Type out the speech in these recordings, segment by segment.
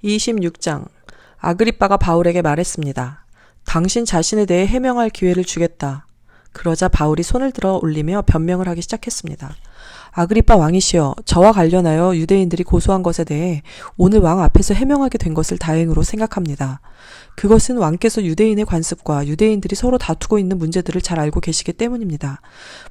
26장. 아그리빠가 바울에게 말했습니다. 당신 자신에 대해 해명할 기회를 주겠다. 그러자 바울이 손을 들어 올리며 변명을 하기 시작했습니다. 아그리빠 왕이시여, 저와 관련하여 유대인들이 고소한 것에 대해 오늘 왕 앞에서 해명하게 된 것을 다행으로 생각합니다. 그것은 왕께서 유대인의 관습과 유대인들이 서로 다투고 있는 문제들을 잘 알고 계시기 때문입니다.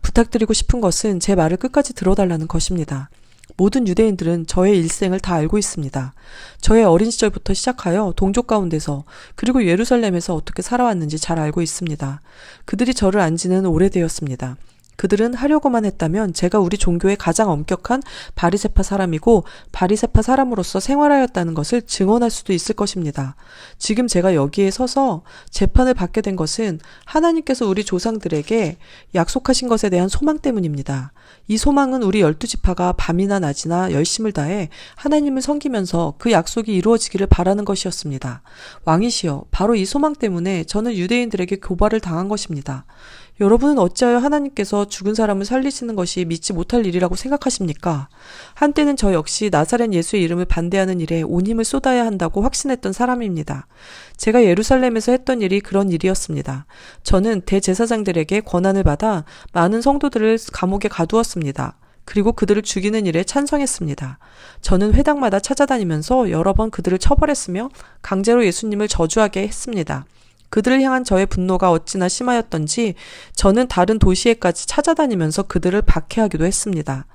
부탁드리고 싶은 것은 제 말을 끝까지 들어달라는 것입니다. 모든 유대인들은 저의 일생을 다 알고 있습니다. 저의 어린 시절부터 시작하여 동족 가운데서 그리고 예루살렘에서 어떻게 살아왔는지 잘 알고 있습니다. 그들이 저를 안 지는 오래되었습니다. 그들은 하려고만 했다면 제가 우리 종교의 가장 엄격한 바리새파 사람이고 바리새파 사람으로서 생활하였다는 것을 증언할 수도 있을 것입니다. 지금 제가 여기에 서서 재판을 받게 된 것은 하나님께서 우리 조상들에게 약속하신 것에 대한 소망 때문입니다. 이 소망은 우리 12지파가 밤이나 낮이나 열심을 다해 하나님을 섬기면서 그 약속이 이루어지기를 바라는 것이었습니다. 왕이시여, 바로 이 소망 때문에 저는 유대인들에게 고발을 당한 것입니다. 여러분은 어찌하여 하나님께서 죽은 사람을 살리시는 것이 믿지 못할 일이라고 생각하십니까? 한때는 저 역시 나사렛 예수의 이름을 반대하는 일에 온 힘을 쏟아야 한다고 확신했던 사람입니다. 제가 예루살렘에서 했던 일이 그런 일이었습니다. 저는 대제사장들에게 권한을 받아 많은 성도들을 감옥에 가두었습니다. 그리고 그들을 죽이는 일에 찬성했습니다. 저는 회당마다 찾아다니면서 여러 번 그들을 처벌했으며 강제로 예수님을 저주하게 했습니다. 그들을 향한 저의 분노가 어찌나 심하였던지 저는 다른 도시에까지 찾아다니면서 그들을 박해하기도 했습니다.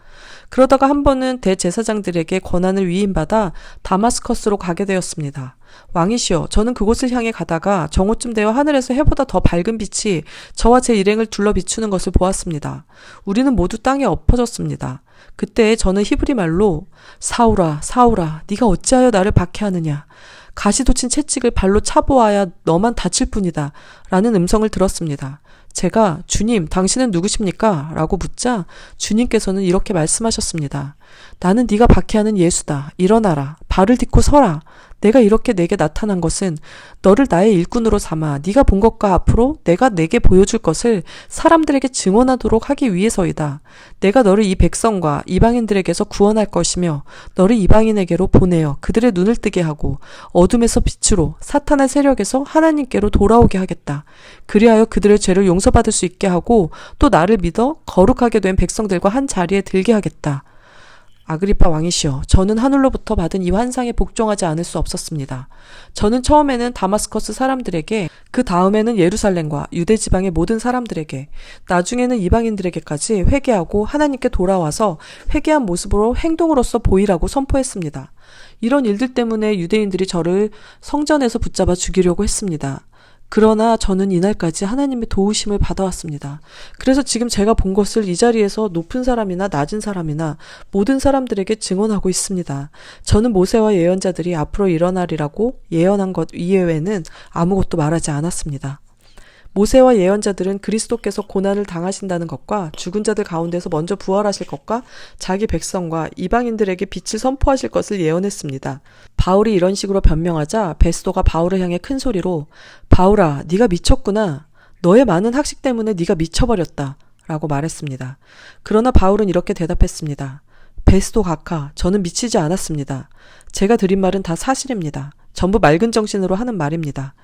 그러다가 한 번은 대제사장들에게 권한을 위임받아 다마스커스로 가게 되었습니다. 왕이시여, 저는 그곳을 향해 가다가 정오쯤 되어 하늘에서 해보다 더 밝은 빛이 저와 제 일행을 둘러 비추는 것을 보았습니다. 우리는 모두 땅에 엎어졌습니다. 그때 저는 히브리 말로 사울아, 사울아, 네가 어찌하여 나를 박해하느냐? 가시도 친 채찍을 발로 차보아야 너만 다칠 뿐이다 라는 음성을 들었습니다. 제가 주님, 당신은 누구십니까? 라고 묻자 주님께서는 이렇게 말씀하셨습니다. 나는 네가 박해하는 예수다. 일어나라. 발을 딛고 서라. 내가 이렇게 내게 나타난 것은 너를 나의 일꾼으로 삼아 네가 본 것과 앞으로 내가 내게 보여줄 것을 사람들에게 증언하도록 하기 위해서이다. 내가 너를 이 백성과 이방인들에게서 구원할 것이며 너를 이방인에게로 보내어 그들의 눈을 뜨게 하고 어둠에서 빛으로 사탄의 세력에서 하나님께로 돌아오게 하겠다. 그리하여 그들의 죄를 용서받을 수 있게 하고 또 나를 믿어 거룩하게 된 백성들과 한 자리에 들게 하겠다. 아그리빠 왕이시여, 저는 하늘로부터 받은 이 환상에 복종하지 않을 수 없었습니다. 저는 처음에는 다마스커스 사람들에게, 그 다음에는 예루살렘과 유대 지방의 모든 사람들에게, 나중에는 이방인들에게까지 회개하고 하나님께 돌아와서 회개한 모습으로 행동으로써 보이라고 선포했습니다. 이런 일들 때문에 유대인들이 저를 성전에서 붙잡아 죽이려고 했습니다. 그러나 저는 이날까지 하나님의 도우심을 받아왔습니다. 그래서 지금 제가 본 것을 이 자리에서 높은 사람이나 낮은 사람이나 모든 사람들에게 증언하고 있습니다. 저는 모세와 예언자들이 앞으로 일어나리라고 예언한 것 이외에는 아무것도 말하지 않았습니다. 모세와 예언자들은 그리스도께서 고난을 당하신다는 것과 죽은 자들 가운데서 먼저 부활하실 것과 자기 백성과 이방인들에게 빛을 선포하실 것을 예언했습니다. 바울이 이런 식으로 변명하자 베스도가 바울을 향해 큰 소리로 바울아, 네가 미쳤구나. 너의 많은 학식 때문에 네가 미쳐버렸다. 라고 말했습니다. 그러나 바울은 이렇게 대답했습니다. 베스도 각하, 저는 미치지 않았습니다. 제가 드린 말은 다 사실입니다. 전부 맑은 정신으로 하는 말입니다.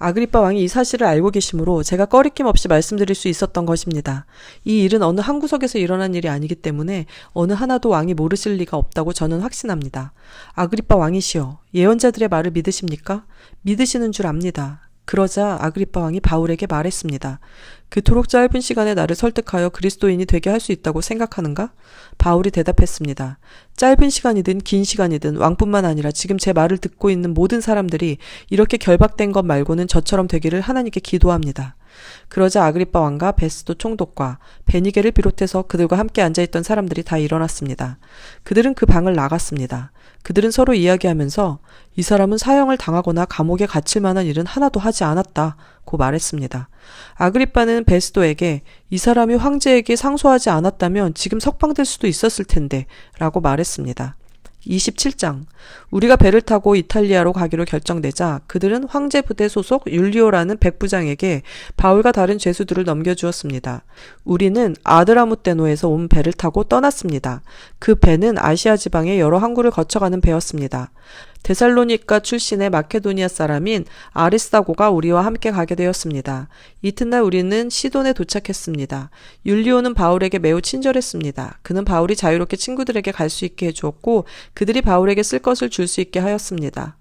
아그리빠 왕이 이 사실을 알고 계시므로 제가 꺼리낌 없이 말씀드릴 수 있었던 것입니다. 이 일은 어느 한 구석에서 일어난 일이 아니기 때문에 어느 하나도 왕이 모르실 리가 없다고 저는 확신합니다. 아그리빠 왕이시여, 예언자들의 말을 믿으십니까? 믿으시는 줄 압니다. 그러자 아그리빠 왕이 바울에게 말했습니다. 그토록 짧은 시간에 나를 설득하여 그리스도인이 되게 할 수 있다고 생각하는가? 바울이 대답했습니다. 짧은 시간이든 긴 시간이든 왕뿐만 아니라 지금 제 말을 듣고 있는 모든 사람들이 이렇게 결박된 것 말고는 저처럼 되기를 하나님께 기도합니다. 그러자 아그리빠 왕과 베스도 총독과 베니게를 비롯해서 그들과 함께 앉아있던 사람들이 다 일어났습니다. 그들은 그 방을 나갔습니다. 그들은 서로 이야기하면서 이 사람은 사형을 당하거나 감옥에 갇힐 만한 일은 하나도 하지 않았다고 말했습니다. 아그리빠는 베스도에게 이 사람이 황제에게 상소하지 않았다면 지금 석방될 수도 있었을 텐데 라고 말했습니다. 27장. 우리가 배를 타고 이탈리아로 가기로 결정되자 그들은 황제 부대 소속 율리오라는 백부장에게 바울과 다른 죄수들을 넘겨주었습니다. 우리는 아드라무테노에서 온 배를 타고 떠났습니다. 그 배는 아시아 지방의 여러 항구를 거쳐가는 배였습니다. 데살로니가 출신의 마케도니아 사람인 아리스다고가 우리와 함께 가게 되었습니다. 이튿날 우리는 시돈에 도착했습니다. 율리오는 바울에게 매우 친절했습니다. 그는 바울이 자유롭게 친구들에게 갈 수 있게 해주었고 그들이 바울에게 쓸 것을 줄 수 있게 하였습니다.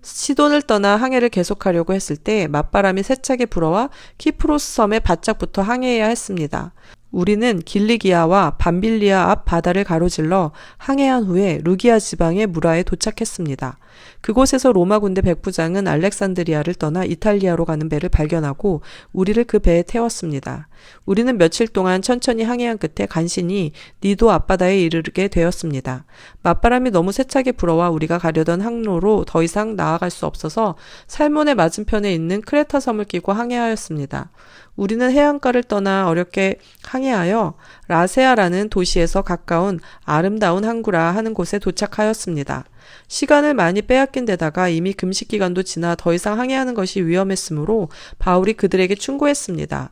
시돈을 떠나 항해를 계속하려고 했을 때 맞바람이 세차게 불어와 키프로스 섬에 바짝 붙어 항해해야 했습니다. 우리는 길리기아와 밤빌리아 앞 바다를 가로질러 항해한 후에 루기아 지방의 무라에 도착했습니다. 그곳에서 로마 군대 백부장은 알렉산드리아를 떠나 이탈리아로 가는 배를 발견하고 우리를 그 배에 태웠습니다. 우리는 며칠 동안 천천히 항해한 끝에 간신히 니도 앞바다에 이르게 되었습니다. 맞바람이 너무 세차게 불어와 우리가 가려던 항로로 더 이상 나아갈 수 없어서 살몬의 맞은편에 있는 크레타 섬을 끼고 항해하였습니다. 우리는 해안가를 떠나 어렵게 항해하여 라세아라는 도시에서 가까운 아름다운 항구라 하는 곳에 도착하였습니다. 시간을 많이 빼앗긴 데다가 이미 금식 기간도 지나 더 이상 항해하는 것이 위험했으므로 바울이 그들에게 충고했습니다.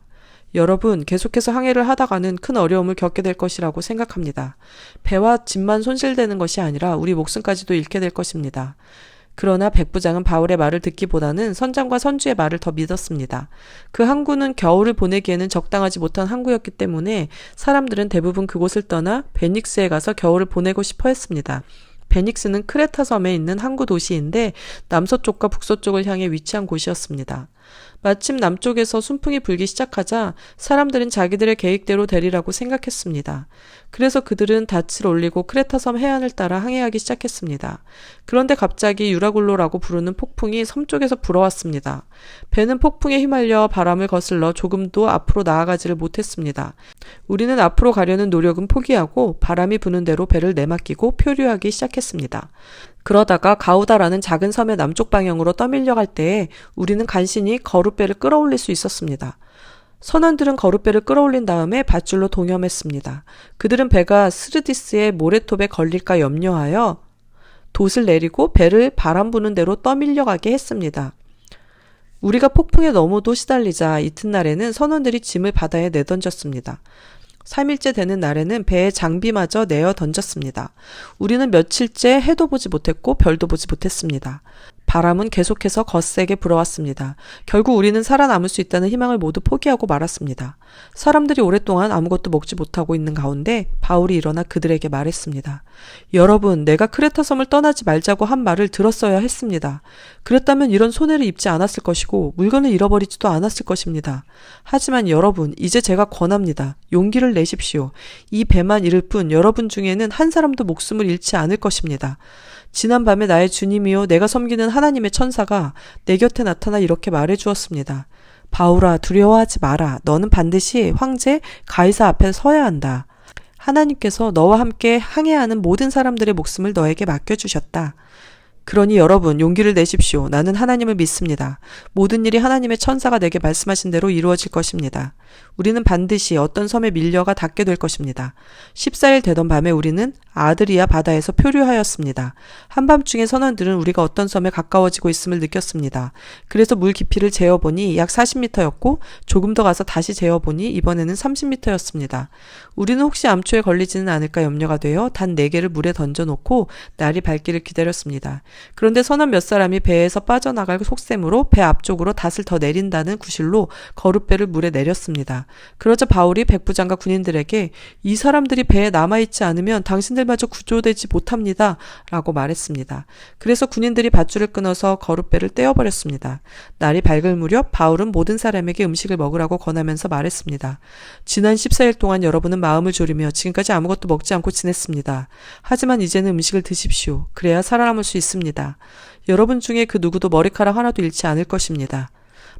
여러분, 계속해서 항해를 하다가는 큰 어려움을 겪게 될 것이라고 생각합니다. 배와 짐만 손실되는 것이 아니라 우리 목숨까지도 잃게 될 것입니다. 그러나 백부장은 바울의 말을 듣기보다는 선장과 선주의 말을 더 믿었습니다. 그 항구는 겨울을 보내기에는 적당하지 못한 항구였기 때문에 사람들은 대부분 그곳을 떠나 베닉스에 가서 겨울을 보내고 싶어 했습니다. 베닉스는 크레타 섬에 있는 항구 도시인데 남서쪽과 북서쪽을 향해 위치한 곳이었습니다. 마침 남쪽에서 순풍이 불기 시작하자 사람들은 자기들의 계획대로 되리라고 생각했습니다. 그래서 그들은 닻을 올리고 크레타섬 해안을 따라 항해하기 시작했습니다. 그런데 갑자기 유라굴로라고 부르는 폭풍이 섬 쪽에서 불어왔습니다. 배는 폭풍에 휘말려 바람을 거슬러 조금도 앞으로 나아가지를 못했습니다. 우리는 앞으로 가려는 노력은 포기하고 바람이 부는 대로 배를 내맡기고 표류하기 시작했습니다. 그러다가 가우다라는 작은 섬의 남쪽 방향으로 떠밀려갈 때에 우리는 간신히 거룻배를 끌어올릴 수 있었습니다. 선원들은 거룻배를 끌어올린 다음에 밧줄로 동염했습니다. 그들은 배가 스르디스의 모래톱에 걸릴까 염려하여 돛을 내리고 배를 바람 부는 대로 떠밀려가게 했습니다. 우리가 폭풍에 너무도 시달리자 이튿날에는 선원들이 짐을 바다에 내던졌습니다. 3일째 되는 날에는 배에 장비마저 내어 던졌습니다. 우리는 며칠째 해도 보지 못했고 별도 보지 못했습니다. 바람은 계속해서 거세게 불어왔습니다. 결국 우리는 살아남을 수 있다는 희망을 모두 포기하고 말았습니다. 사람들이 오랫동안 아무것도 먹지 못하고 있는 가운데 바울이 일어나 그들에게 말했습니다. 여러분, 내가 크레타 섬을 떠나지 말자고 한 말을 들었어야 했습니다. 그랬다면 이런 손해를 입지 않았을 것이고 물건을 잃어버리지도 않았을 것입니다. 하지만 여러분, 이제 제가 권합니다. 용기를 내십시오. 이 배만 잃을 뿐 여러분 중에는 한 사람도 목숨을 잃지 않을 것입니다. 지난밤에 나의 주님이요 내가 섬기는 하나님의 천사가 내 곁에 나타나 이렇게 말해주었습니다. 바울아, 두려워하지 마라. 너는 반드시 황제 가이사 앞에 서야 한다. 하나님께서 너와 함께 항해하는 모든 사람들의 목숨을 너에게 맡겨주셨다. 그러니 여러분, 용기를 내십시오. 나는 하나님을 믿습니다. 모든 일이 하나님의 천사가 내게 말씀하신 대로 이루어질 것입니다. 우리는 반드시 어떤 섬에 밀려가 닿게 될 것입니다. 14일 되던 밤에 우리는 아드리아 바다에서 표류하였습니다. 한밤중에 선원들은 우리가 어떤 섬에 가까워지고 있음을 느꼈습니다. 그래서 물 깊이를 재어보니 약 40m였고 조금 더 가서 다시 재어보니 이번에는 30m였습니다. 우리는 혹시 암초에 걸리지는 않을까 염려가 되어 단 4개를 물에 던져놓고 날이 밝기를 기다렸습니다. 그런데 선원 몇 사람이 배에서 빠져나갈 속셈으로 배 앞쪽으로 닷을 더 내린다는 구실로 거룻배를 물에 내렸습니다. 그러자 바울이 백부장과 군인들에게 이 사람들이 배에 남아있지 않으면 당신들마저 구조되지 못합니다. 라고 말했습니다. 그래서 군인들이 밧줄을 끊어서 거룻배를 떼어버렸습니다. 날이 밝을 무렵 바울은 모든 사람에게 음식을 먹으라고 권하면서 말했습니다. 지난 14일 동안 여러분은 마음을 졸이며 지금까지 아무것도 먹지 않고 지냈습니다. 하지만 이제는 음식을 드십시오. 그래야 살아남을 수 있습니다. 여러분 중에 그 누구도 머리카락 하나도 잃지 않을 것입니다.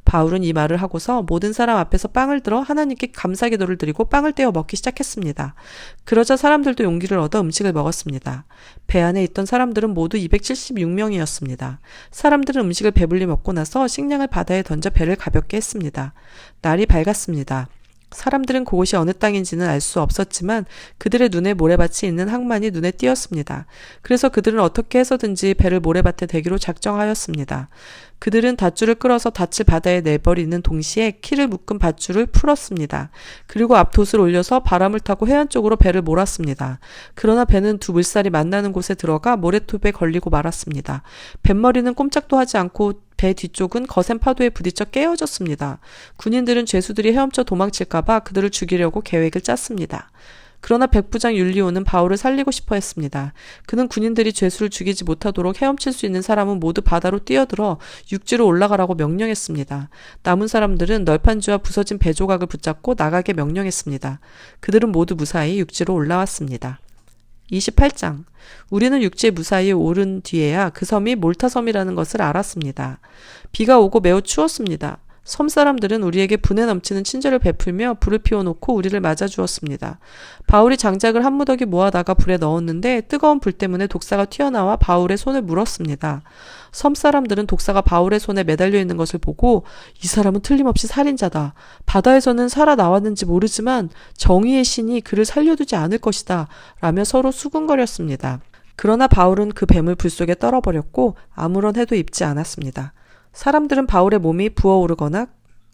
바울은 이 말을 하고서 모든 사람 앞에서 빵을 들어 하나님께 감사기도를 드리고 빵을 떼어 먹기 시작했습니다. 그러자 사람들도 용기를 얻어 음식을 먹었습니다. 배 안에 있던 사람들은 모두 276명이었습니다. 사람들은 음식을 배불리 먹고 나서 식량을 바다에 던져 배를 가볍게 했습니다. 날이 밝았습니다. 사람들은 그곳이 어느 땅인지는 알 수 없었지만 그들의 눈에 모래밭이 있는 항만이 눈에 띄었습니다. 그래서 그들은 어떻게 해서든지 배를 모래밭에 대기로 작정하였습니다. 그들은 밧줄을 끌어서 닻을 바다에 내버리는 동시에 키를 묶은 밧줄을 풀었습니다. 그리고 앞돛을 올려서 바람을 타고 해안 쪽으로 배를 몰았습니다. 그러나 배는 두 물살이 만나는 곳에 들어가 모래톱에 걸리고 말았습니다. 뱃머리는 꼼짝도 하지 않고 배 뒤쪽은 거센 파도에 부딪혀 깨어졌습니다. 군인들은 죄수들이 헤엄쳐 도망칠까봐 그들을 죽이려고 계획을 짰습니다. 그러나 백부장 율리오는 바울을 살리고 싶어 했습니다. 그는 군인들이 죄수를 죽이지 못하도록 헤엄칠 수 있는 사람은 모두 바다로 뛰어들어 육지로 올라가라고 명령했습니다. 남은 사람들은 널판지와 부서진 배 조각을 붙잡고 나가게 명령했습니다. 그들은 모두 무사히 육지로 올라왔습니다. 28장. 우리는 육지에 무사히 오른 뒤에야 그 섬이 몰타섬이라는 것을 알았습니다. 비가 오고 매우 추웠습니다. 섬 사람들은 우리에게 분에 넘치는 친절을 베풀며 불을 피워놓고 우리를 맞아주었습니다. 바울이 장작을 한 무더기 모아다가 불에 넣었는데 뜨거운 불 때문에 독사가 튀어나와 바울의 손을 물었습니다. 섬 사람들은 독사가 바울의 손에 매달려 있는 것을 보고 이 사람은 틀림없이 살인자다. 바다에서는 살아나왔는지 모르지만 정의의 신이 그를 살려두지 않을 것이다. 라며 서로 수군거렸습니다. 그러나 바울은 그 뱀을 불 속에 떨어버렸고 아무런 해도 입지 않았습니다. 사람들은 바울의 몸이 부어오르거나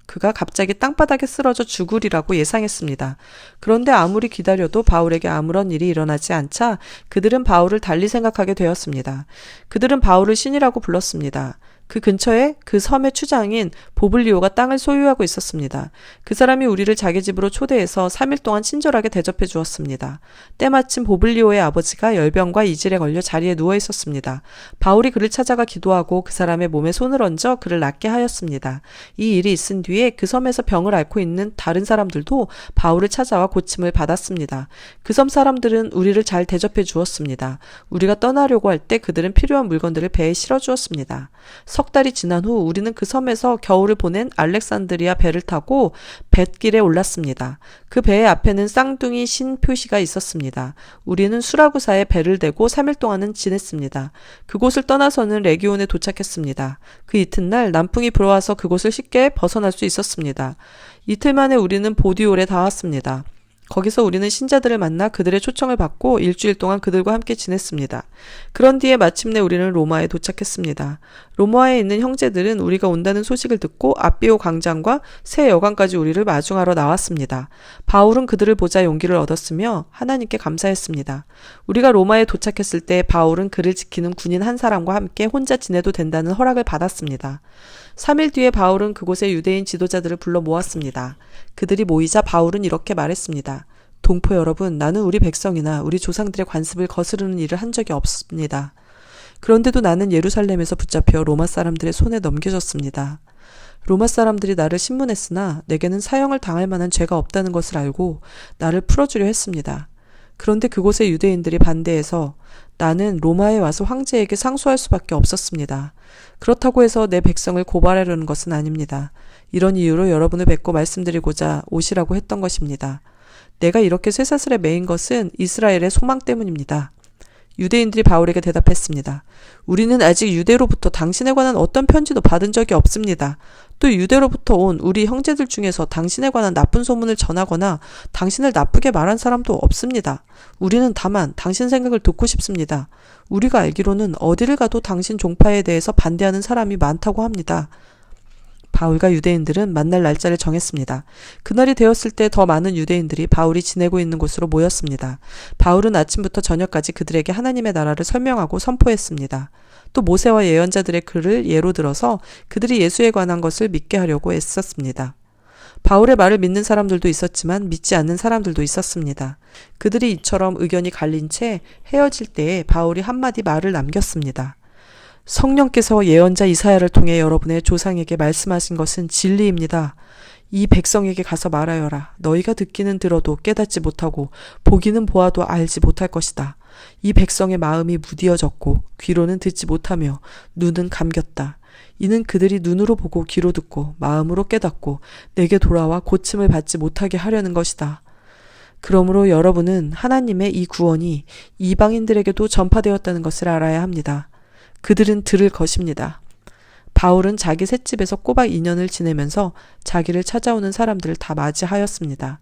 그가 갑자기 땅바닥에 쓰러져 죽으리라고 예상했습니다. 그런데 아무리 기다려도 바울에게 아무런 일이 일어나지 않자 그들은 바울을 달리 생각하게 되었습니다. 그들은 바울을 신이라고 불렀습니다. 그 근처에 그 섬의 추장인 보블리오가 땅을 소유하고 있었습니다. 그 사람이 우리를 자기 집으로 초대해서 3일 동안 친절하게 대접해 주었습니다. 때마침 보블리오의 아버지가 열병과 이질에 걸려 자리에 누워 있었습니다. 바울이 그를 찾아가 기도하고 그 사람의 몸에 손을 얹어 그를 낫게 하였습니다. 이 일이 있은 뒤에 그 섬에서 병을 앓고 있는 다른 사람들도 바울을 찾아와 고침을 받았습니다. 그 섬 사람들은 우리를 잘 대접해 주었습니다. 우리가 떠나려고 할 때 그들은 필요한 물건들을 배에 실어 주었습니다. 석 달이 지난 후 우리는 그 섬에서 겨울을 보낸 알렉산드리아 배를 타고 뱃길에 올랐습니다. 그 배의 앞에는 쌍둥이 신 표시가 있었습니다. 우리는 수라구사에 배를 대고 3일 동안은 지냈습니다. 그곳을 떠나서는 레기온에 도착했습니다. 그 이튿날 남풍이 불어와서 그곳을 쉽게 벗어날 수 있었습니다. 이틀 만에 우리는 보디올에 닿았습니다. 거기서 우리는 신자들을 만나 그들의 초청을 받고 일주일 동안 그들과 함께 지냈습니다. 그런 뒤에 마침내 우리는 로마에 도착했습니다. 로마에 있는 형제들은 우리가 온다는 소식을 듣고 아비오 광장과 새 여관까지 우리를 마중하러 나왔습니다. 바울은 그들을 보자 용기를 얻었으며 하나님께 감사했습니다. 우리가 로마에 도착했을 때 바울은 그를 지키는 군인 한 사람과 함께 혼자 지내도 된다는 허락을 받았습니다. 3일 뒤에 바울은 그곳의 유대인 지도자들을 불러 모았습니다. 그들이 모이자 바울은 이렇게 말했습니다. 동포 여러분, 나는 우리 백성이나 우리 조상들의 관습을 거스르는 일을 한 적이 없습니다. 그런데도 나는 예루살렘에서 붙잡혀 로마 사람들의 손에 넘겨졌습니다. 로마 사람들이 나를 신문했으나 내게는 사형을 당할 만한 죄가 없다는 것을 알고 나를 풀어주려 했습니다. 그런데 그곳의 유대인들이 반대해서 나는 로마에 와서 황제에게 상소할 수밖에 없었습니다. 그렇다고 해서 내 백성을 고발하려는 것은 아닙니다. 이런 이유로 여러분을 뵙고 말씀드리고자 오시라고 했던 것입니다. 내가 이렇게 쇠사슬에 매인 것은 이스라엘의 소망 때문입니다. 유대인들이 바울에게 대답했습니다. 우리는 아직 유대로부터 당신에 관한 어떤 편지도 받은 적이 없습니다. 또 유대로부터 온 우리 형제들 중에서 당신에 관한 나쁜 소문을 전하거나 당신을 나쁘게 말한 사람도 없습니다. 우리는 다만 당신 생각을 듣고 싶습니다. 우리가 알기로는 어디를 가도 당신 종파에 대해서 반대하는 사람이 많다고 합니다. 바울과 유대인들은 만날 날짜를 정했습니다. 그날이 되었을 때 더 많은 유대인들이 바울이 지내고 있는 곳으로 모였습니다. 바울은 아침부터 저녁까지 그들에게 하나님의 나라를 설명하고 선포했습니다. 또 모세와 예언자들의 글을 예로 들어서 그들이 예수에 관한 것을 믿게 하려고 애썼습니다. 바울의 말을 믿는 사람들도 있었지만 믿지 않는 사람들도 있었습니다. 그들이 이처럼 의견이 갈린 채 헤어질 때에 바울이 한마디 말을 남겼습니다. 성령께서 예언자 이사야를 통해 여러분의 조상에게 말씀하신 것은 진리입니다. 이 백성에게 가서 말하여라. 너희가 듣기는 들어도 깨닫지 못하고 보기는 보아도 알지 못할 것이다. 이 백성의 마음이 무디어졌고 귀로는 듣지 못하며 눈은 감겼다. 이는 그들이 눈으로 보고 귀로 듣고 마음으로 깨닫고 내게 돌아와 고침을 받지 못하게 하려는 것이다. 그러므로 여러분은 하나님의 이 구원이 이방인들에게도 전파되었다는 것을 알아야 합니다. 그들은 들을 것입니다. 바울은 자기 셋집에서 꼬박 2년을 지내면서 자기를 찾아오는 사람들을 다 맞이하였습니다.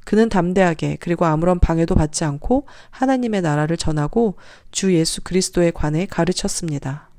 그는 담대하게 그리고 아무런 방해도 받지 않고 하나님의 나라를 전하고 주 예수 그리스도에 관해 가르쳤습니다.